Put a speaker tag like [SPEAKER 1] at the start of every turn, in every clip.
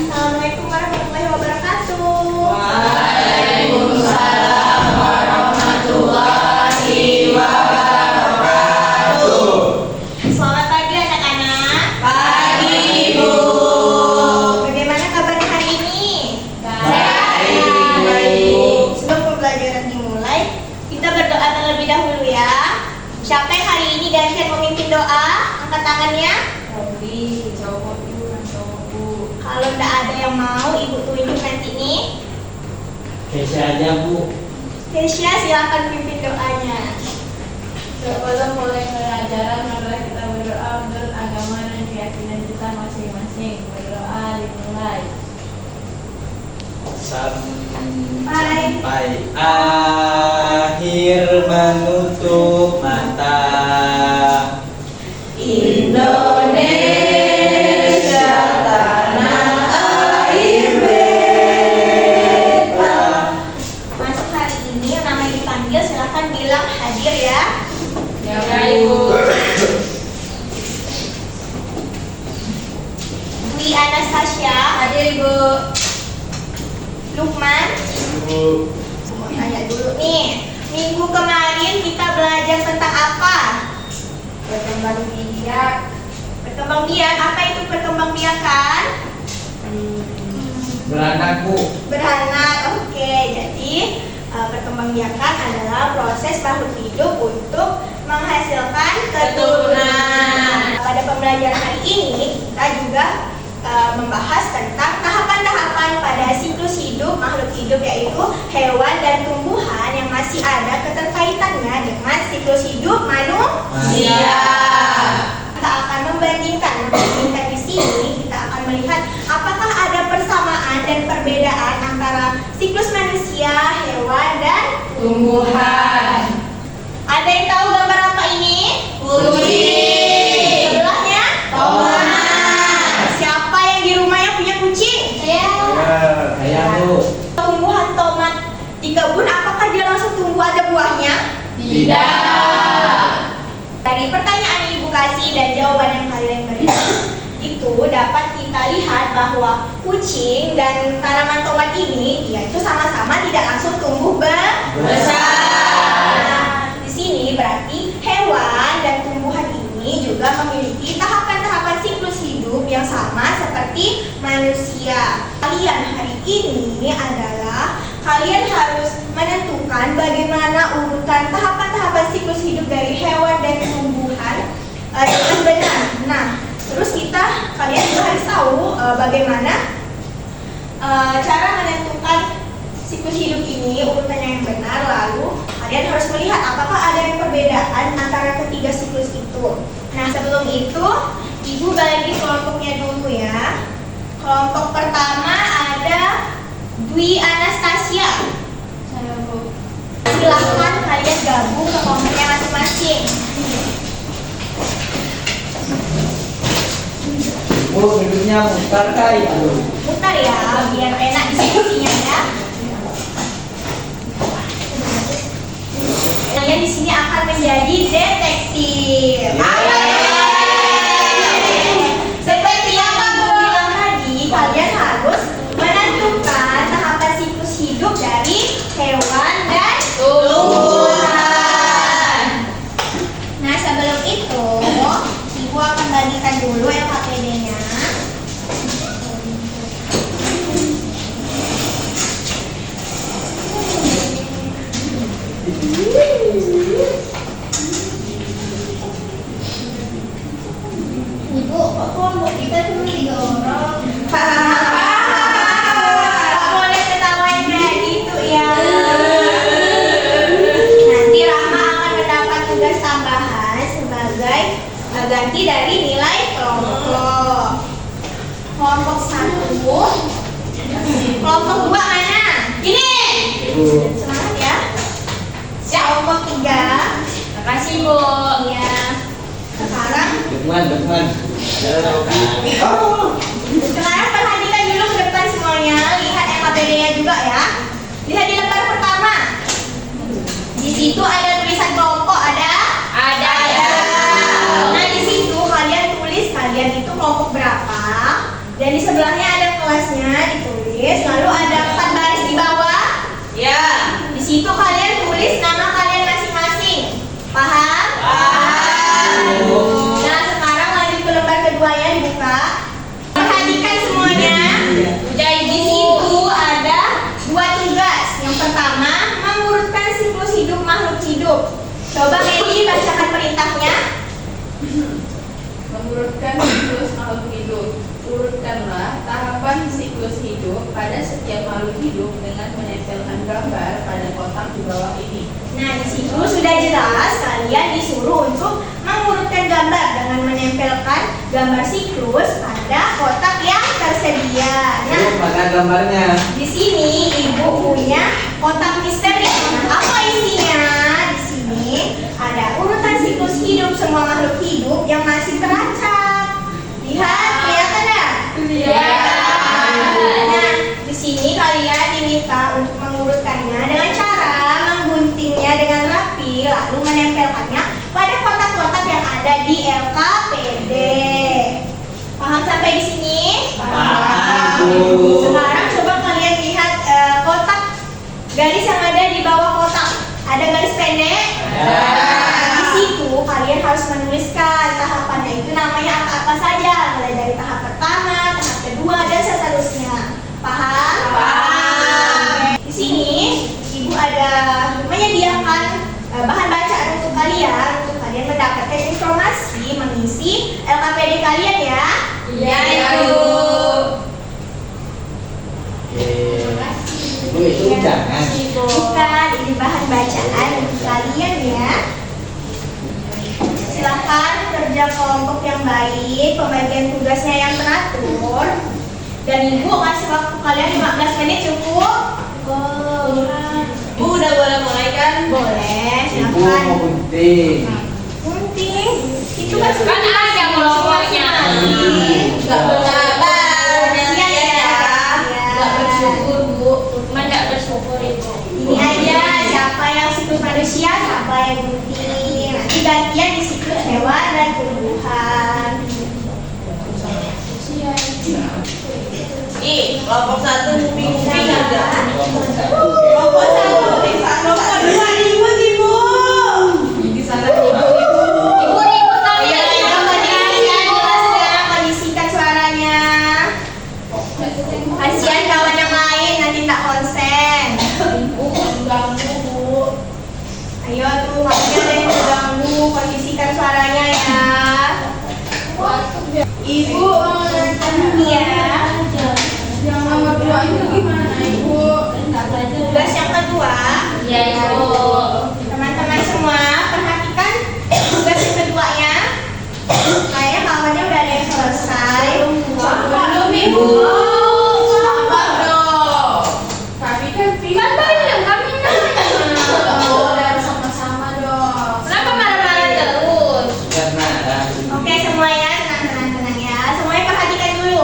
[SPEAKER 1] Assalamualaikum warahmatullahi wabarakatuh.
[SPEAKER 2] Waalaikumsalam warahmatullahi wabarakatuh.
[SPEAKER 1] Selamat pagi anak-anak.
[SPEAKER 2] Pagi, Bu.
[SPEAKER 1] Bagaimana kabarnya hari ini?
[SPEAKER 2] Baik.
[SPEAKER 1] Sebelum pembelajaran dimulai, kita berdoa terlebih dahulu ya. Siapa yang hari ini gantian memimpin doa? Angkat tangannya.
[SPEAKER 2] Hobi, cowok ibu kan cowok Bu.
[SPEAKER 1] Kalau tidak ada yang mau, ibu tunjuk nanti nih.
[SPEAKER 3] Kesya aja Bu.
[SPEAKER 1] Kesya, silakan pimpin doanya.
[SPEAKER 2] Sebelum mulai pelajaran, marilah kita berdoa menurut agama dan keyakinan kita masing-masing. Berdoa dimulai.
[SPEAKER 3] Sampai akhir menutup mata.
[SPEAKER 2] Indonesia tanah air beta.
[SPEAKER 1] Masuk hari ini yang namanya dipanggil, silakan bilang hadir ya.
[SPEAKER 2] Ya Ibu.
[SPEAKER 1] Dwi Anastasia,
[SPEAKER 2] Hadir Ibu.
[SPEAKER 1] Lukman.
[SPEAKER 3] Bu.
[SPEAKER 1] Mau tanya dulu nih, minggu kemarin kita belajar tentang apa?
[SPEAKER 2] Berkembang biak.
[SPEAKER 1] Berkembang biak. Apa itu berkembang biakan?
[SPEAKER 3] Beranak Bu.
[SPEAKER 1] Beranak. Oke, jadi perkembangbiakan adalah proses makhluk hidup untuk menghasilkan keturunan. Pada pembelajaran hari ini kita juga membahas tentang tahapan-tahapan pada siklus hidup makhluk hidup, yaitu hewan dan tumbuhan yang masih ada keterkaitannya dengan siklus hidup manusia. Kita akan membandingkan di sini kita akan melihat apakah ada persamaan dan perbedaan antara siklus manusia, hewan, dan
[SPEAKER 2] Tumbuhan.
[SPEAKER 1] ada yang tahu gambar apa ini?
[SPEAKER 2] Kucing.
[SPEAKER 1] Sebelahnya?
[SPEAKER 2] Tomat.
[SPEAKER 1] Siapa yang di rumahnya punya kucing?
[SPEAKER 3] Ya, saya Bu.
[SPEAKER 1] Tumbuhan tomat di kebun, apakah dia langsung tumbuh ada buahnya?
[SPEAKER 2] Tidak.
[SPEAKER 1] Dari pertanyaan yang Ibu kasih dan jawaban yang kalian berikan, itu dapat kita lihat bahwa kucing dan tanaman tomat ini dia itu sama-sama tidak langsung tumbuh besar. Di sini berarti hewan dan tumbuhan ini juga memiliki tahapan-tahapan siklus hidup yang sama seperti manusia. Kalian hari ini adalah kalian harus menentukan bagaimana urutan tahapan-tahapan siklus hidup dari hewan dan tumbuhan dengan benar. Nah, terus kalian juga harus tahu bagaimana cara menentukan siklus hidup ini urutannya yang benar. Lalu kalian harus melihat apakah ada yang perbedaan antara ketiga siklus itu. Nah, sebelum itu Ibu bagi kelompoknya dulu ya. Kelompok pertama ada Dwi Anastasia.
[SPEAKER 2] Saya Bu.
[SPEAKER 1] Silahkan kalian gabung ke kelompoknya masing-masing.
[SPEAKER 3] Bu, hidupnya mutar kai. Aduh.
[SPEAKER 1] Bentar ya, biar enak diskusinya ya. Kalian di sini akan menjadi detektif. Seperti yang kamu bilang tadi, kalian harus menentukan tahapan siklus hidup dari hewan dan tumbuhan. Nah, sebelum itu, Ibu akan bagikan dulu LKPD-nya. Ibu, kok kelompok kita cuma 3 orang? Gak boleh ketawa yang kayak gitu ya. Nanti Rahma akan mendapat tugas tambahan sebagai ganti dari nilai kelompok. Kelompok 1, kelompok 2 mana? Ini.
[SPEAKER 3] Bu.
[SPEAKER 1] Semangat ya. Kelompok 3.
[SPEAKER 2] Makasih Bu.
[SPEAKER 1] Ya. Sekarang
[SPEAKER 3] Lukman.
[SPEAKER 1] Sekarang perhatikan dulu ke depan semuanya. Lihat LKPD-nya juga ya. Lihat di lembar pertama. Di situ ada tulisan kelompok, ada?
[SPEAKER 2] Ada.
[SPEAKER 1] Nah, di situ kalian tulis kalian itu kelompok berapa. Dan di sebelahnya ada kelasnya. situ sudah jelas kalian disuruh untuk mengurutkan gambar dengan menempelkan gambar siklus pada kotak yang tersedia. Nah,
[SPEAKER 3] Ibu, mana gambarnya?
[SPEAKER 1] di sini ibu punya kotak misteri. Nah, apa isinya? Di sini ada urutan siklus hidup semua makhluk hidup yang masih terancam. Lihat, kelihatan nggak? Nah, di sini kalian diminta untuk mengurutkannya dengan cara mengguntingnya dengan rapi, lalu menempelkannya pada kotak-kotak yang ada di LKPD. Paham sampai di sini?
[SPEAKER 3] Paham, Bu.
[SPEAKER 1] Sekarang coba kalian lihat kotak garis yang ada di bawah kotak. Ada garis pendek? Di situ kalian harus menuliskan tahapannya itu namanya apa-apa saja, mulai dari tahap pertama, tahap kedua, dan seterusnya. Paham?
[SPEAKER 2] Paham.
[SPEAKER 1] Di sini ibu ada menyediakan bahan bacaan untuk kalian mendapatkan informasi mengisi LKPD kalian ya.
[SPEAKER 2] Iya, Ibu.
[SPEAKER 3] Ibu itu jangan.
[SPEAKER 1] Bukan, ini bahan bacaan untuk kalian ya. Silakan kerja kelompok yang baik, pembagian tugasnya yang teratur. Dan ibu kasih waktu kalian 15 menit cukup?
[SPEAKER 2] Bu, udah boleh mulai kan?
[SPEAKER 1] Boleh,
[SPEAKER 3] Ibu
[SPEAKER 1] silakan.
[SPEAKER 3] mau gunting.
[SPEAKER 1] Gunting. Itu kan
[SPEAKER 2] Kan ada kelompoknya.
[SPEAKER 3] Nggak
[SPEAKER 2] bersabar.
[SPEAKER 1] Iya ya.
[SPEAKER 2] Nggak bersyukur, Bu. Cuma nggak bersyukur, Ibu.
[SPEAKER 1] Ini aja siapa yang siklus manusia, siapa yang gunting. Nanti gantian di siklus hewan dan tumbuhan.
[SPEAKER 2] Ih, kelompok 1 bingung-bingung aja.
[SPEAKER 1] Kelompok 1, kelompok 2 ribut ibu.
[SPEAKER 2] Di sana ibu-ibu. Ibu-ibu tadi
[SPEAKER 1] Ya, kalian sekarang kondisikan suaranya. Kasihan kawan yang lain nanti tak konsen.
[SPEAKER 2] Ibu mengganggu, Bu.
[SPEAKER 1] Ayo tuh, makanya ada yang terganggu, kondisikan suaranya ya.
[SPEAKER 2] Ibu,
[SPEAKER 1] Iya.
[SPEAKER 2] yang nomor 2 itu gimana, Ibu?
[SPEAKER 1] Tugas yang kedua.
[SPEAKER 2] Iya, Ibu.
[SPEAKER 1] Teman-teman semua perhatikan tugas yang keduanya. Kayaknya kawannya udah ada yang selesai.
[SPEAKER 2] Belum, Ibu. Sabar dong. Kami kan pintar. Kami Oh, dan sama-sama dong. Kenapa marah-marah terus?
[SPEAKER 3] Karena
[SPEAKER 1] Oke semuanya tenang ya. Semuanya perhatikan dulu.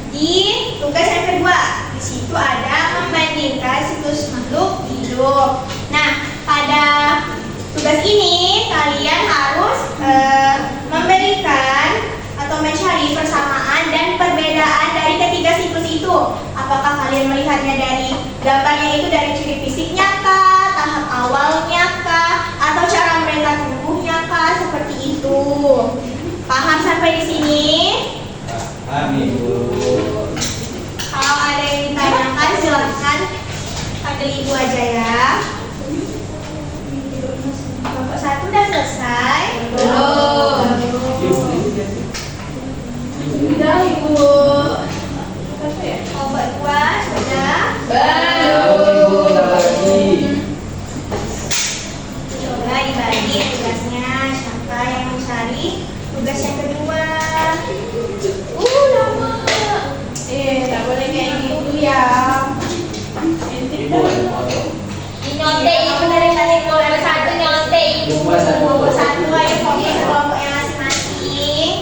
[SPEAKER 1] Di tugas yang kedua, di situ ada membandingkan siklus makhluk hidup. Nah, pada tugas ini kalian harus memberikan atau mencari persamaan dan perbedaan dari ketiga siklus itu. Apakah kalian melihatnya dari gambarnya itu dari ciri fisiknya kah, tahap awalnya kah, atau cara mereka tumbuhnya kah, seperti itu. Paham sampai di sini?
[SPEAKER 3] paham Ibu.
[SPEAKER 1] Kalau ada yang ditanyakan silahkan panggil ibu aja ya. Kelompok 1 udah selesai?
[SPEAKER 2] Belum. Udah, Ibu.
[SPEAKER 1] Kelompok 2 sudah?
[SPEAKER 3] Ibu bentar lagi.
[SPEAKER 1] Coba dibagi tugasnya. Siapa yang mencari tugas yang kedua?
[SPEAKER 2] Lama. Tak boleh kayak gitu ya.
[SPEAKER 3] Ibu ada foto.
[SPEAKER 2] Nyontek Ibu dari tadi kelompok 1 nyontek Ibu.
[SPEAKER 3] Ibu ada
[SPEAKER 1] Kelompok
[SPEAKER 3] foto.
[SPEAKER 1] 1 ayo fokus ke kelompok yang masing-masing.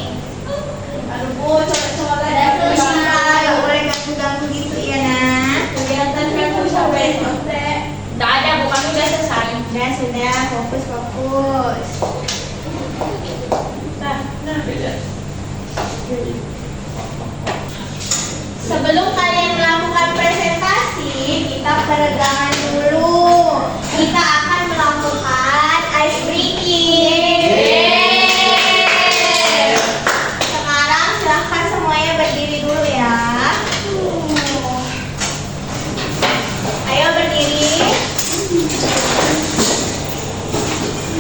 [SPEAKER 2] Aduh, Bu, coba-coba
[SPEAKER 1] Dan terus nggak boleh ganggu-ganggu gitu ya nak.
[SPEAKER 2] kelihatan kan Bu sampai nyontek. Nggak ada, Bu, kami udah selesai.
[SPEAKER 1] Sudah, fokus.
[SPEAKER 3] Beda.
[SPEAKER 1] Sebelum kalian melakukan presentasi, kita peregangan dulu. Kita akan melakukan ice breaking. Sekarang silahkan semuanya berdiri dulu ya. Ayo berdiri.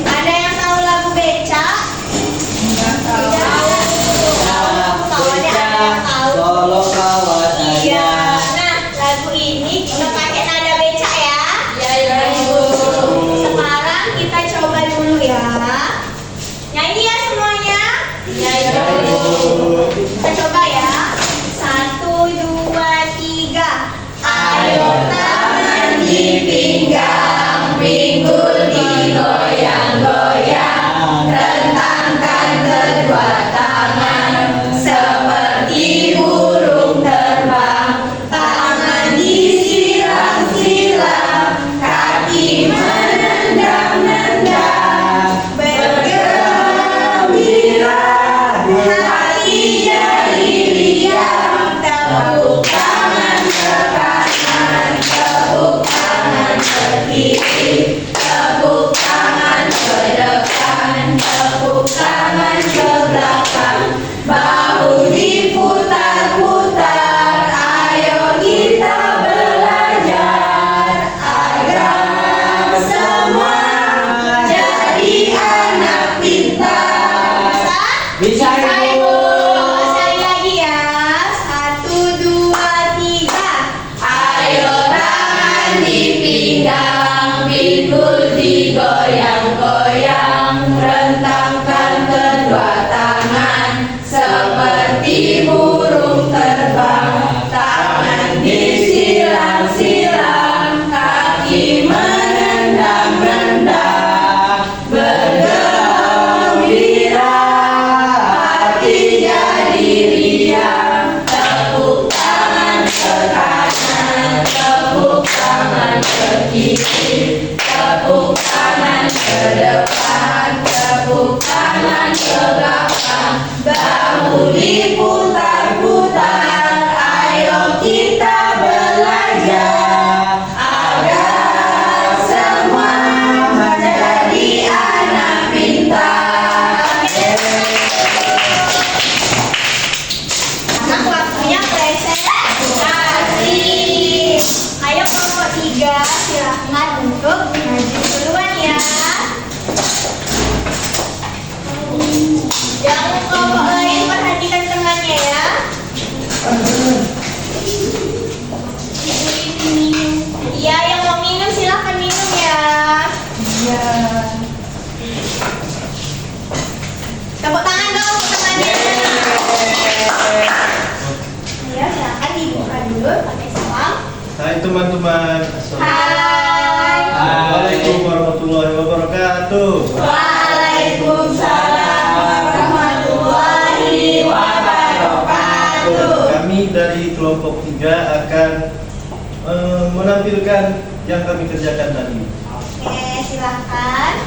[SPEAKER 1] Ada yang tahu lagu becak?
[SPEAKER 3] Solo kawan
[SPEAKER 1] Iya.
[SPEAKER 3] saya.
[SPEAKER 1] Nah, lagu ini kita pakai nada becak ya.
[SPEAKER 2] Iya, Ibu.
[SPEAKER 1] Sekarang Kita coba ya. 1, 2, 3. Ayo tangan dipinggang, pinggul digoyang-goyang, rentangkan kedua tangan seperti burung terbang, tangan disilang-silang, kaki menendang-nendang, bergembira, hati jadi riang, tepuk tangan ke kanan, tepuk tangan ke kiri, tepuk tangan ke depan, tepuk tangan ke belakang, bahu diputar-putar, ayo kita belajar agar semua jadi anak pintar.
[SPEAKER 3] Bisa, Ibu.
[SPEAKER 1] Sekali lagi ya. 1, 2, 3. Ayo tangan dipinggang, pinggul digoyang-goyang, rentangkan kedua tangan seperti burung terbang, tangan disilang-silang, kaki menendang-nendang, bergembira, hati jadi riang, tepuk tangan ke kanan, tepuk tangan ke kiri, tepuk tangan ke depan, tepuk tangan ke belakang, bahu diputar-putar, ayo kita belajar agar semua menjadi anak pintar. Anak waktunya presentasi. Ayo kelompok 3 silahkan untuk maju duluan ya. Yang kelompok lain perhatikan temannya ya. Iya, yang mau minum silahkan minum ya. Iya. Tepuk tangan dong untuk temannya. Ya, silahkan dibuka dulu pakai salam.
[SPEAKER 4] Hai teman-teman.
[SPEAKER 1] Hai.
[SPEAKER 4] Assalamualaikum warahmatullahi wabarakatuh.
[SPEAKER 1] Waalaikumsalam warahmatullahi wabarakatuh.
[SPEAKER 4] Kami dari kelompok 3 akan menampilkan yang kami kerjakan tadi.
[SPEAKER 1] Oke, silahkan.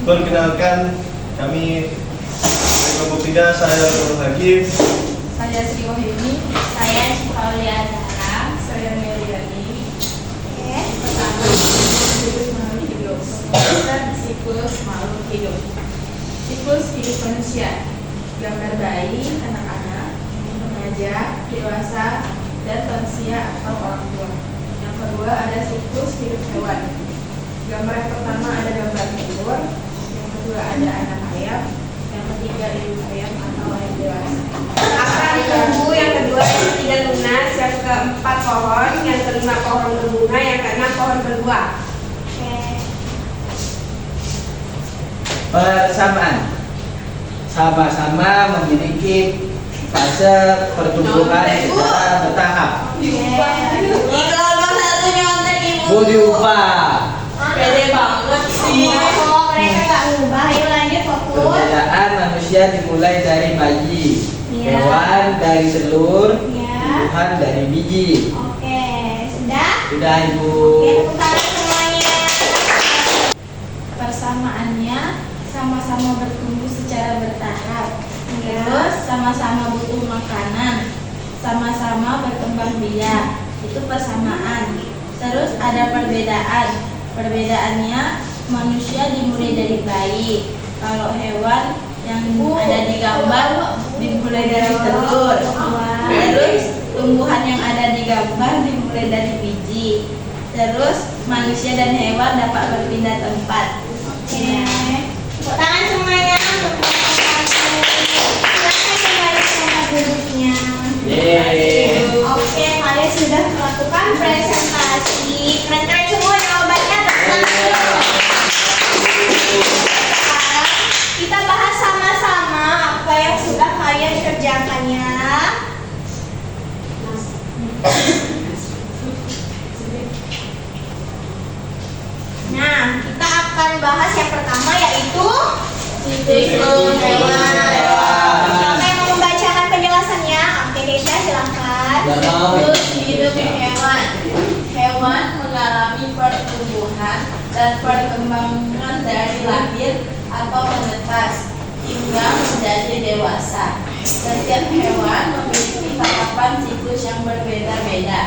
[SPEAKER 4] Perkenalkan, kami dari kelompok 3, saya Nurul Hakim.
[SPEAKER 2] Saya Sri Wahyuni.
[SPEAKER 1] Saya Syifalia Zahra.
[SPEAKER 2] Saya Meliani.
[SPEAKER 1] Oke.
[SPEAKER 2] Pertama, siklus makhluk hidup. Kita siklus makhluk hidup. Siklus hidup manusia. Gambar bayi, anak-anak, remaja, dewasa, dan lansia atau orang tua. Yang kedua ada siklus hidup hewan. Gambar yang pertama ada gambar telur. Yang kedua ada anak ayam. Yang ketiga ibu ayam atau ayam dewasa.
[SPEAKER 5] Akar tumbuh, yang kedua yang ketiga tunas, yang keempat pohon, yang kelima pohon berbunga, yang keenam pohon berbuah.
[SPEAKER 1] Oke.
[SPEAKER 3] Persamaan. Sama-sama memiliki fase pertumbuhan secara bertahap.
[SPEAKER 1] Di kelompok 1 nyontek ibu.
[SPEAKER 3] Bu diubah.
[SPEAKER 5] Pede banget sih.
[SPEAKER 1] Oh, mereka nggak ngubah. Ayo lanjut fokus.
[SPEAKER 3] Perbedaan manusia dimulai dari bayi,
[SPEAKER 1] Iya.
[SPEAKER 3] hewan dari telur,
[SPEAKER 1] Ya.
[SPEAKER 3] tumbuhan dari biji.
[SPEAKER 1] Oke, sudah?
[SPEAKER 3] Sudah, Ibu.
[SPEAKER 1] Oke, tepuk tangan semuanya.
[SPEAKER 2] Persamaannya sama-sama bertumbuh secara bertahap.
[SPEAKER 1] Ya.
[SPEAKER 2] Terus sama-sama butuh makanan, sama-sama berkembang biak. Itu persamaan. Terus ada perbedaan. Perbedaannya manusia dimulai dari bayi. Kalau hewan yang ada di gambar dimulai dari telur. Terus tumbuhan yang ada di gambar dimulai dari biji. Terus manusia dan hewan dapat berpindah tempat.
[SPEAKER 1] Oke. Tepuk tangan semuanya untuk kelompok 1. Silahkan kembali ke tempat duduknya.
[SPEAKER 3] Yeay.
[SPEAKER 1] Oke, kalian sudah melakukan presentasi. Keren-keren semua jawabannya. Tepuk tangan dulu. Sekarang kita bahas
[SPEAKER 3] Nggak mau.
[SPEAKER 2] Siklus hidup hewan. Hewan mengalami pertumbuhan dan perkembangan dari lahir atau menetas hingga menjadi dewasa. Setiap hewan memiliki tahapan siklus yang berbeda-beda.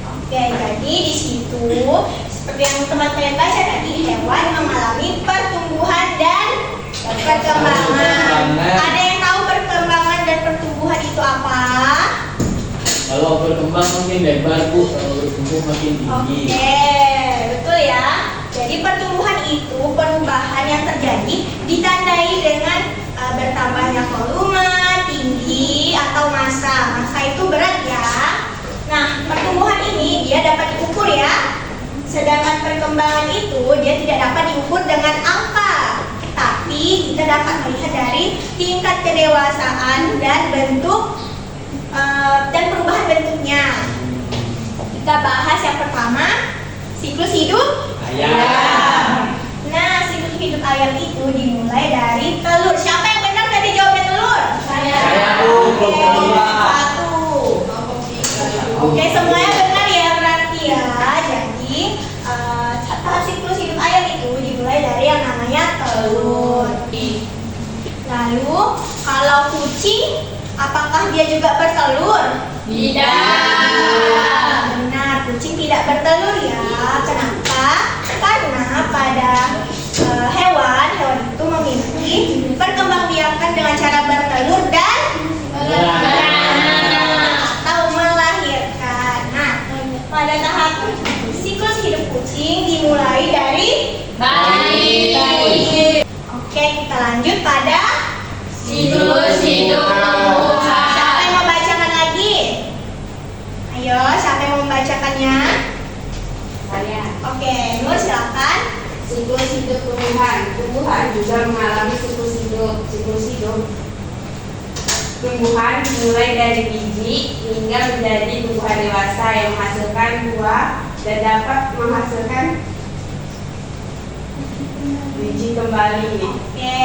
[SPEAKER 1] Oke, jadi di situ seperti yang teman kalian baca tadi, hewan mengalami pertumbuhan dan perkembangan. Ada yang tahu perkembangan dan pertumbuhan itu apa?
[SPEAKER 3] Kalau berkembang makin lebar Bu, kalau bertumbuh makin tinggi.
[SPEAKER 1] Oke, betul ya. Jadi pertumbuhan itu perubahan yang terjadi ditandai dengan bertambahnya volume, tinggi, atau massa. Massa itu berat ya. Nah, pertumbuhan ini dia dapat diukur ya. Sedangkan perkembangan itu dia tidak dapat diukur dengan angka. Tapi kita dapat melihat dari tingkat kedewasaan dan bentuk dan perubahan bentuknya. Kita bahas yang pertama, siklus hidup
[SPEAKER 3] Ayam.
[SPEAKER 1] Nah, siklus hidup ayam itu dimulai dari telur. Siapa yang benar tadi jawabnya telur?
[SPEAKER 3] Saya, Bu.
[SPEAKER 1] Oke, satu. Oke, semuanya benar ya berarti ya. Jadi, tahap siklus hidup ayam itu dimulai dari yang namanya telur. Lalu, kalau kucing, apakah dia juga bertelur?
[SPEAKER 2] Tidak.
[SPEAKER 1] Benar, kucing tidak bertelur ya. Kenapa? Karena pada hewan itu memiliki perkembangbiakan dengan cara bertelur dan atau melahirkan. Nah, pada tahap siklus hidup kucing dimulai dari bayi. Oke, kita lanjut pada
[SPEAKER 2] Siklus hidup tumbuhan.
[SPEAKER 1] siapa yang membacakan lagi? Ayo, siapa yang mau membacakannya?
[SPEAKER 5] Saya.
[SPEAKER 1] Oke, Nur silakan.
[SPEAKER 5] Siklus hidup tumbuhan. Tumbuhan juga mengalami siklus hidup. Tumbuhan dimulai dari biji hingga menjadi tumbuhan dewasa yang menghasilkan buah dan dapat menghasilkan biji kembali.
[SPEAKER 1] Oke,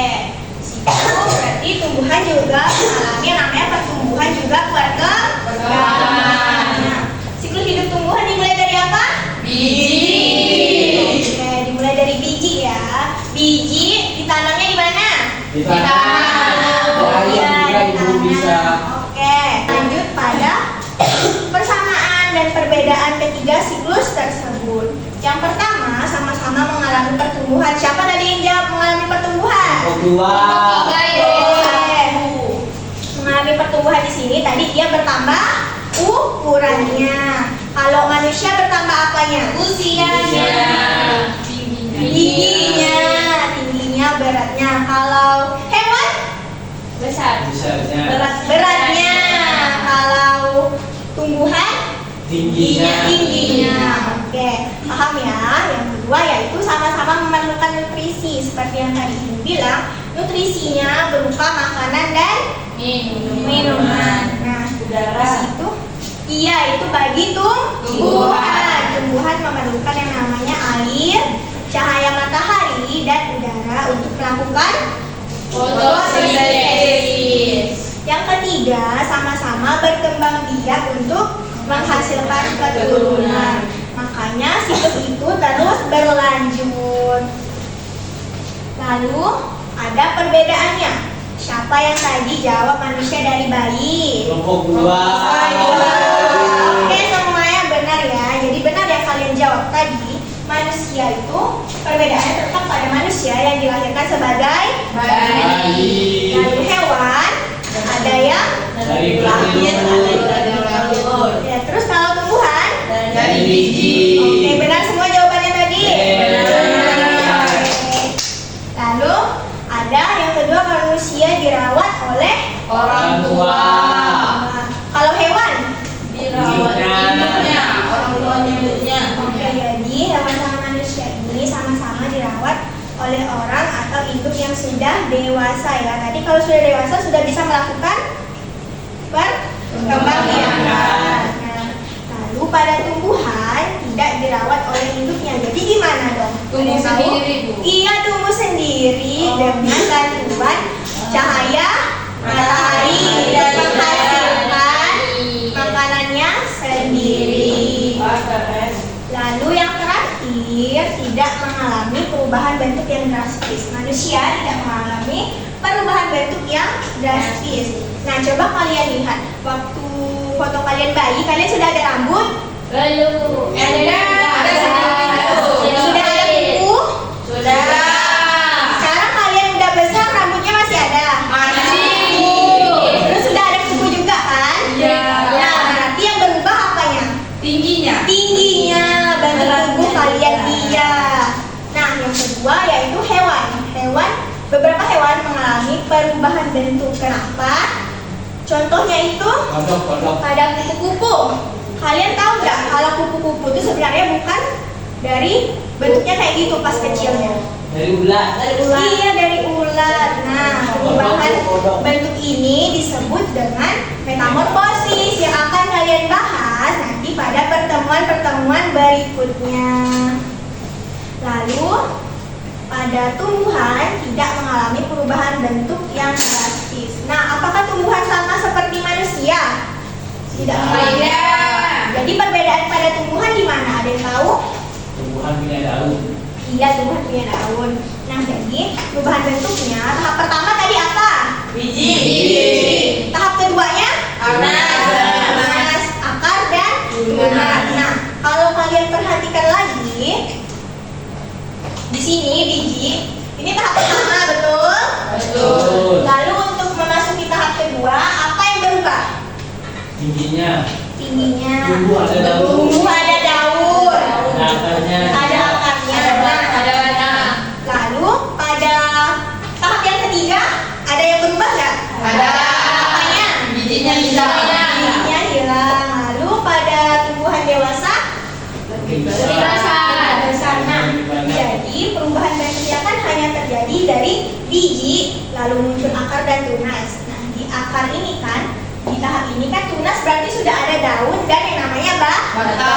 [SPEAKER 1] situ berarti tumbuhan juga mengalami yang namanya pertumbuhan juga perkembangan. Nah, siklus hidup tumbuhan dimulai dari apa? Oke, dimulai dari biji ya. Biji ditanamnya di mana?
[SPEAKER 3] Di tanah.
[SPEAKER 1] Iya,
[SPEAKER 3] Juga
[SPEAKER 1] di
[SPEAKER 3] Ibu bisa.
[SPEAKER 1] tanah. Oke, lanjut pada persamaan dan perbedaan ketiga siklus tersebut. Yang pertama, sama-sama mengalami pertumbuhan. Siapa tadi yang jawab mengalami pertumbuhan?
[SPEAKER 3] Kedua.
[SPEAKER 1] Mengalami pertumbuhan di sini tadi dia bertambah ukurannya. Kalau manusia bertambah apanya? Usianya, tingginya, beratnya. Kalau hewan
[SPEAKER 3] Besarnya.
[SPEAKER 1] beratnya. Kalau tumbuhan tingginya. Oke, paham ya? Yang kedua yaitu sama-sama memerlukan nutrisi. Seperti yang tadi Ibu bilang, nutrisinya berupa makanan dan minuman. Nah,
[SPEAKER 2] Udara.
[SPEAKER 1] itu iya itu bagi tumbuhan. Tumbuhan memerlukan yang namanya air, cahaya matahari dan udara untuk melakukan
[SPEAKER 2] Fotosintesis.
[SPEAKER 1] Yang ketiga, sama-sama berkembang biak untuk menghasilkan keturunan. Makanya siklus itu terus berlanjut. Lalu ada perbedaannya. Siapa yang tadi jawab manusia dari bayi?
[SPEAKER 3] Kelompok dua.
[SPEAKER 1] Oke, semuanya benar ya. Jadi benar yang kalian jawab tadi. Manusia itu perbedaannya terletak pada manusia yang dilahirkan sebagai
[SPEAKER 3] Bayi.
[SPEAKER 1] Lalu hewan ada yang
[SPEAKER 3] Dari
[SPEAKER 2] Lahir ada
[SPEAKER 3] telur.
[SPEAKER 2] dari telur.
[SPEAKER 1] ya, terus kalau tumbuhan
[SPEAKER 3] Dari biji.
[SPEAKER 1] oke, benar semua jawabannya tadi.
[SPEAKER 3] Benar.
[SPEAKER 1] Oke. Lalu ada yang kedua manusia dirawat oleh
[SPEAKER 3] Orang tua.
[SPEAKER 1] Kalau hewan
[SPEAKER 2] Dirawat ibunya, orang tuanya ibunya.
[SPEAKER 1] oke, jadi hewan sama manusia ini sama-sama dirawat oleh orang atau induk yang sudah dewasa ya. Tadi kalau sudah dewasa sudah bisa melakukan perkembangbiakan. Nah, lalu pada tumbuhan tidak dirawat oleh induknya. Jadi gimana dong?
[SPEAKER 2] Tumbuh
[SPEAKER 1] Ada yang tahu?
[SPEAKER 2] sendiri, Bu.
[SPEAKER 1] Iya, tumbuh sendiri dengan bantuan cahaya matahari dan menghasilkan makanan manusia tidak mengalami perubahan bentuk yang drastis. Nah, coba kalian lihat waktu foto kalian bayi, kalian sudah ada rambut?
[SPEAKER 2] Belum.
[SPEAKER 5] Ada
[SPEAKER 1] Sudah ada kuku?
[SPEAKER 2] Sudah.
[SPEAKER 1] Sekarang kalian udah besar, rambutnya masih ada? Terus sudah ada kuku juga kan?
[SPEAKER 2] Iya.
[SPEAKER 1] Nah, berarti yang berubah apanya?
[SPEAKER 2] Tingginya.
[SPEAKER 1] Tingginya, bentuk tubuh kalian iya. Nah, yang kedua yaitu hewan. Beberapa hewan mengalami perubahan bentuk. Kenapa? Contohnya itu
[SPEAKER 3] Kodok.
[SPEAKER 1] pada kupu-kupu. Kalian tahu nggak kalau kupu-kupu itu sebenarnya bukan dari bentuknya kayak gitu pas kecilnya?
[SPEAKER 3] Dari ular.
[SPEAKER 1] Iya, dari ular. Nah, perubahan bentuk ini disebut dengan metamorfosis yang akan kalian bahas nanti pada pertemuan-pertemuan berikutnya. Lalu, pada tumbuhan tidak mengalami perubahan bentuk yang drastis. Nah, apakah tumbuhan sama seperti manusia? Tidak. Jadi perbedaan pada tumbuhan di mana? Ada yang tahu?
[SPEAKER 3] Tumbuhan punya daun.
[SPEAKER 1] Iya, tumbuhan punya daun. Nah, jadi perubahan bentuknya tahap pertama tadi apa?
[SPEAKER 2] Biji.
[SPEAKER 1] Tahap keduanya?
[SPEAKER 2] Tunas.
[SPEAKER 1] Akar dan tunas. Nah, kalau kalian perhatikan lagi di sini biji, ini tahap pertama, betul?
[SPEAKER 3] Betul.
[SPEAKER 1] Lalu untuk memasuki tahap kedua, apa yang berubah?
[SPEAKER 3] Tingginya.
[SPEAKER 1] Tingginya.
[SPEAKER 3] Tumbuh ada daun.
[SPEAKER 1] Tumbuh ada daun.
[SPEAKER 3] Ada akarnya.
[SPEAKER 1] Ada akarnya.
[SPEAKER 2] Ada warna.
[SPEAKER 1] Lalu pada tahap yang ketiga ada yang berubah nggak?
[SPEAKER 2] Ada.
[SPEAKER 1] Apanya?
[SPEAKER 2] Bijinya hilang.
[SPEAKER 1] Bijinya hilang. Lalu pada tumbuhan dewasa besar. Nah, jadi perubahan bentuknya kan hanya terjadi dari biji, lalu muncul akar dan tunas. Nah, di akar ini kan, di tahap ini kan tunas berarti sudah ada daun dan yang namanya batang.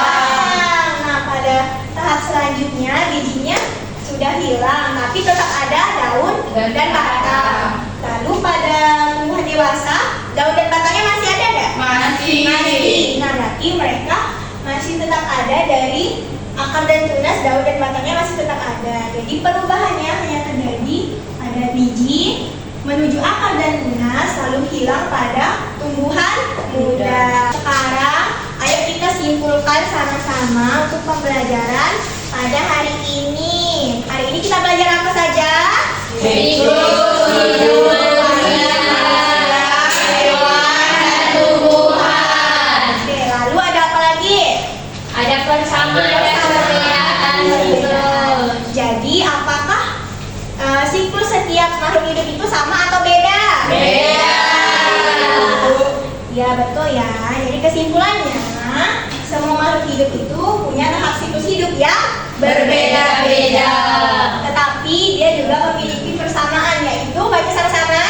[SPEAKER 1] Nah, pada tahap selanjutnya bijinya sudah hilang, tapi tetap ada daun dan batang. Lalu pada tumbuhan dewasa, daun dan batangnya masih ada nggak? Masih. Nah, berarti mereka masih tetap ada dari akar dan tunas, daun dan batangnya masih tetap ada. Jadi perubahannya hanya terjadi pada biji menuju akar dan tunas, lalu hilang pada tumbuhan muda. Sekarang, ayo kita simpulkan sama-sama untuk pembelajaran pada hari ini. Hari ini kita belajar apa saja? Oke, lalu ada apa lagi?
[SPEAKER 2] Ada persamaan dan perbedaan.
[SPEAKER 1] Betul. Jadi apakah siklus setiap makhluk hidup itu sama atau beda? Ya, betul ya. Jadi kesimpulannya, semua makhluk hidup itu punya tahap siklus hidup yang
[SPEAKER 2] Berbeda-beda.
[SPEAKER 1] Tetapi dia juga memiliki persamaan, yaitu baca sama-sama.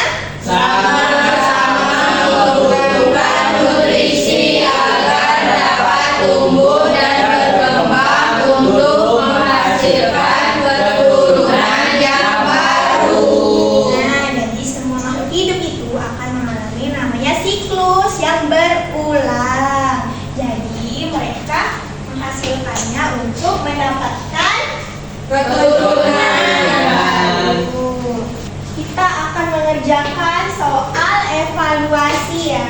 [SPEAKER 2] Membutuhkan nutrisi agar dapat tumbuh dan berkembang untuk menghasilkan keturunan yang baru.
[SPEAKER 1] Nah, jadi semua makhluk hidup itu akan mengalami namanya siklus yang berulang. Jadi mereka menghasilkannya untuk mendapatkan
[SPEAKER 2] Keturunan yang
[SPEAKER 1] baru. Kita akan mengerjakan soal evaluasi ya.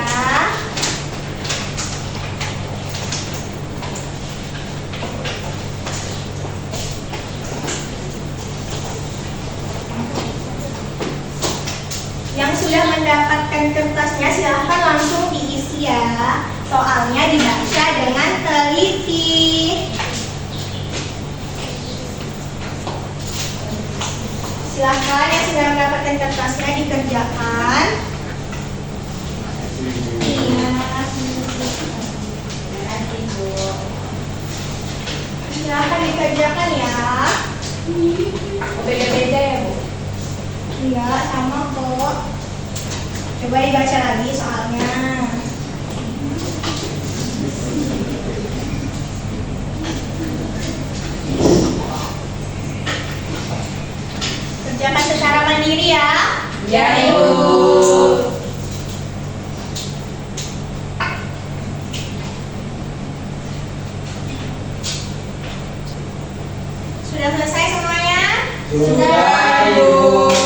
[SPEAKER 1] Yang sudah mendapatkan kertasnya silahkan langsung diisi ya. Soalnya dibaca dengan teliti. Silahkan yang sudah mendapatkan kertasnya dikerjakan. Iya. Silahkan dikerjakan ya.
[SPEAKER 2] Beda-beda ya, Bu?
[SPEAKER 1] Iya, sama kok. Coba dibaca lagi soalnya. Kerjakan secara mandiri ya.
[SPEAKER 2] Ya, Ibu.
[SPEAKER 1] Sudah selesai semuanya?
[SPEAKER 3] Sudah, Ibu.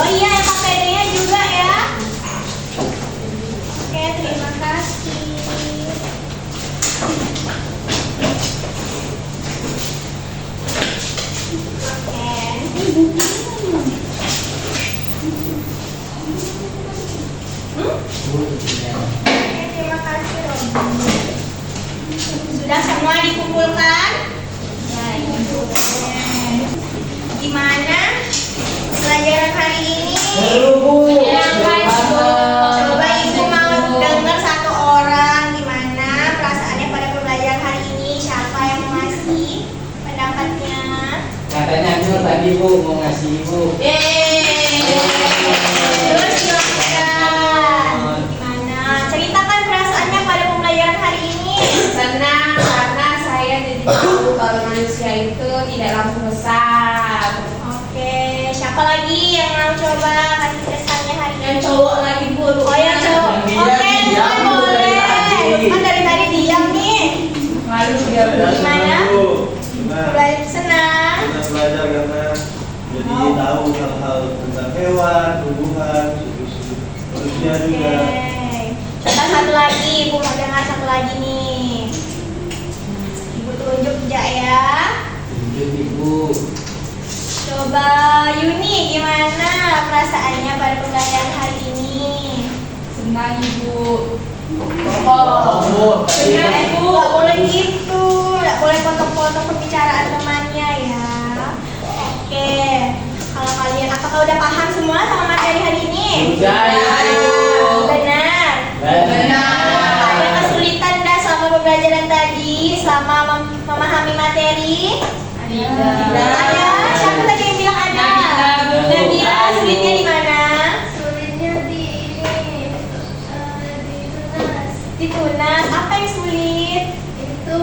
[SPEAKER 1] Oh iya, yang papedenya juga ya. Oke, terima kasih. Oke, terima kasih Robi. Sudah semua dikumpulkan? Gimana pelajaran hari ini?
[SPEAKER 3] Seru, Bu.
[SPEAKER 1] Menyenangkan, Bu.
[SPEAKER 3] Semangat.
[SPEAKER 1] Coba Ibu mau dengar satu orang gimana perasaannya pada pembelajaran hari ini. Siapa yang mau ngasih pendapatnya?
[SPEAKER 3] Katanya Nur tadi, Bu, mau ngasih Ibu.
[SPEAKER 1] Terus silakan. Gimana? Ceritakan perasaannya pada pembelajaran hari ini.
[SPEAKER 5] Senang karena saya jadi tahu kalau manusia itu tidak langsung besar.
[SPEAKER 1] Oke, siapa lagi yang mau coba kasih kesannya hari ini?
[SPEAKER 5] Yang cowok lagi Bu.
[SPEAKER 1] Oh yang cowok.
[SPEAKER 3] Yang
[SPEAKER 1] Oke,
[SPEAKER 3] diam,
[SPEAKER 1] Lukman
[SPEAKER 3] Bu, dari
[SPEAKER 1] boleh.
[SPEAKER 3] tadi.
[SPEAKER 1] Lukman dari tadi diam nih.
[SPEAKER 5] Malu dia Bu.
[SPEAKER 1] Gimana?
[SPEAKER 4] Nah,
[SPEAKER 1] Belajar senang.
[SPEAKER 4] kita belajar karena jadi tahu hal-hal tentang hewan, tumbuhan, manusia juga.
[SPEAKER 1] Oke. Kita satu lagi, Ibu mau dengar satu lagi nih. Ibu tunjuk juga ya.
[SPEAKER 3] Tunjuk Ibu.
[SPEAKER 1] Coba Yuni, gimana perasaannya pada pembelajaran hari ini?
[SPEAKER 5] Senang Ibu.
[SPEAKER 3] Oh, tadi
[SPEAKER 1] Benar,
[SPEAKER 3] kan
[SPEAKER 1] Ibu, nggak boleh gitu, nggak boleh potong-potong pembicaraan temannya ya. Oke, kalau kalian apakah udah paham semua sama materi hari ini?
[SPEAKER 3] Sudah, Ibu.
[SPEAKER 1] Benar.
[SPEAKER 3] Benar.
[SPEAKER 1] Ada kesulitan dah selama pembelajaran tadi, selama memahami materi? Ada. Siapa tadi yang bilang ada? Nabila, sulitnya di mana?
[SPEAKER 6] Sulitnya di ini
[SPEAKER 1] Di tunas. Apa yang sulit?
[SPEAKER 6] itu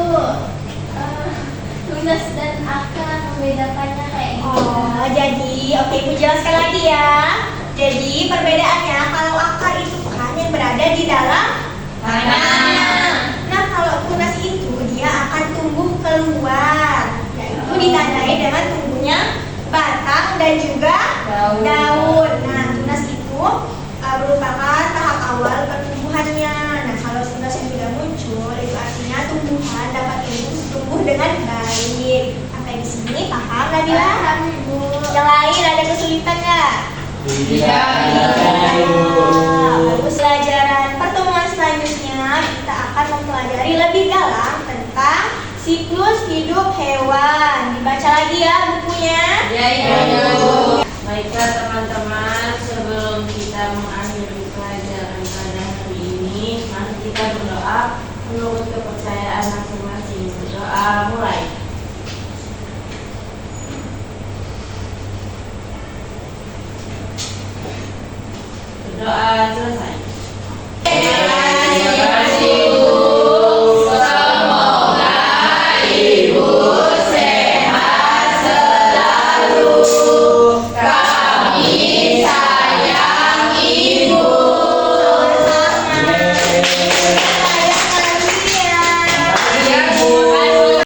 [SPEAKER 6] tunas dan akan membedakannya kayak gitu.
[SPEAKER 1] Oh, jadi oke Ibu jelaskan lagi ya. Jadi perbedaannya kalau akar itu kan yang berada di dalam tanah. Nah, kalau tunas itu dia akan tumbuh keluar, yaitu ditandai dengan tumbuhnya batang dan juga daun. Nah, tunas itu merupakan tahap awal pertumbuhannya. Nah, kalau tunas yang sudah muncul itu artinya tumbuhan dapat tumbuh dengan baik. Sampai di sini paham Nabila?
[SPEAKER 6] Paham, Ibu.
[SPEAKER 1] Yang lain ada kesulitan nggak?
[SPEAKER 3] Tidak ada, Ibu.
[SPEAKER 1] Bagus. Pelajaran pertemuan selanjutnya kita akan mempelajari lebih dalam tentang siklus hidup hewan. Dibaca lagi ya bukunya.
[SPEAKER 2] Ya,
[SPEAKER 3] Ibu.
[SPEAKER 2] Baiklah teman-teman, sebelum kita mengakhiri pelajaran pada hari ini, mari kita berdoa menurut kepercayaan masing-masing. Berdoa mulai. Berdoa selesai.